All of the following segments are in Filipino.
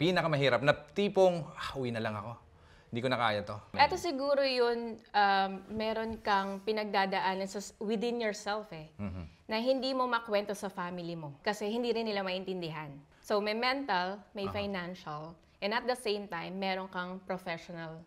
Pinakamahirap na tipong, uwi na lang ako. Hindi ko na kaya to. Eto siguro yun, meron kang pinagdadaanan within yourself na hindi mo makwento sa family mo kasi hindi rin nila maintindihan. So may mental, may financial, and at the same time, meron kang professional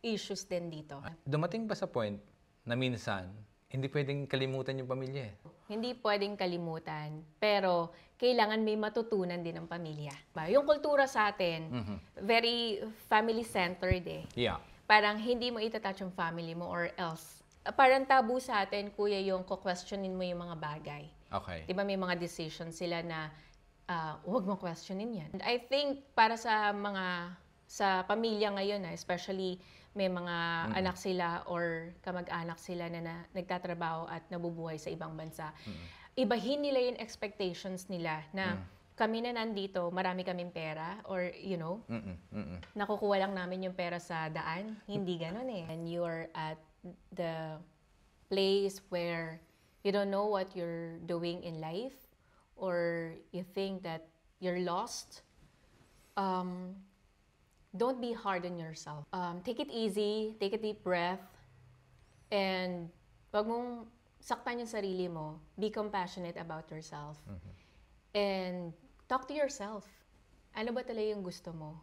issues din dito. Dumating ba sa point na minsan, hindi pwedeng kalimutan yung pamilya eh? Hindi pwedeng kalimutan, pero kailangan may matutunan din ng pamilya. Yung kultura sa atin, very family-centered eh. Yeah. Parang hindi mo itatouch yung family mo or else. Parang tabu sa atin, kuya, yung questionin mo yung mga bagay. Okay. Di ba may mga decisions sila na huwag mo questionin yan. And I think para sa pamilya ngayon, especially may mga anak sila or kamag-anak sila na nagtatrabaho at nabubuhay sa ibang bansa. Ibahin nila yung expectations nila na kami na nandito, marami kaming pera or nakukuha lang namin yung pera sa daan. Hindi ganun eh. And you're at the place where you don't know what you're doing in life or you think that you're lost. Don't be hard on yourself. Take it easy, take a deep breath, and wag mong saktan yung sarili mo. Be compassionate about yourself. And talk to yourself. Ano ba talaga yung gusto mo?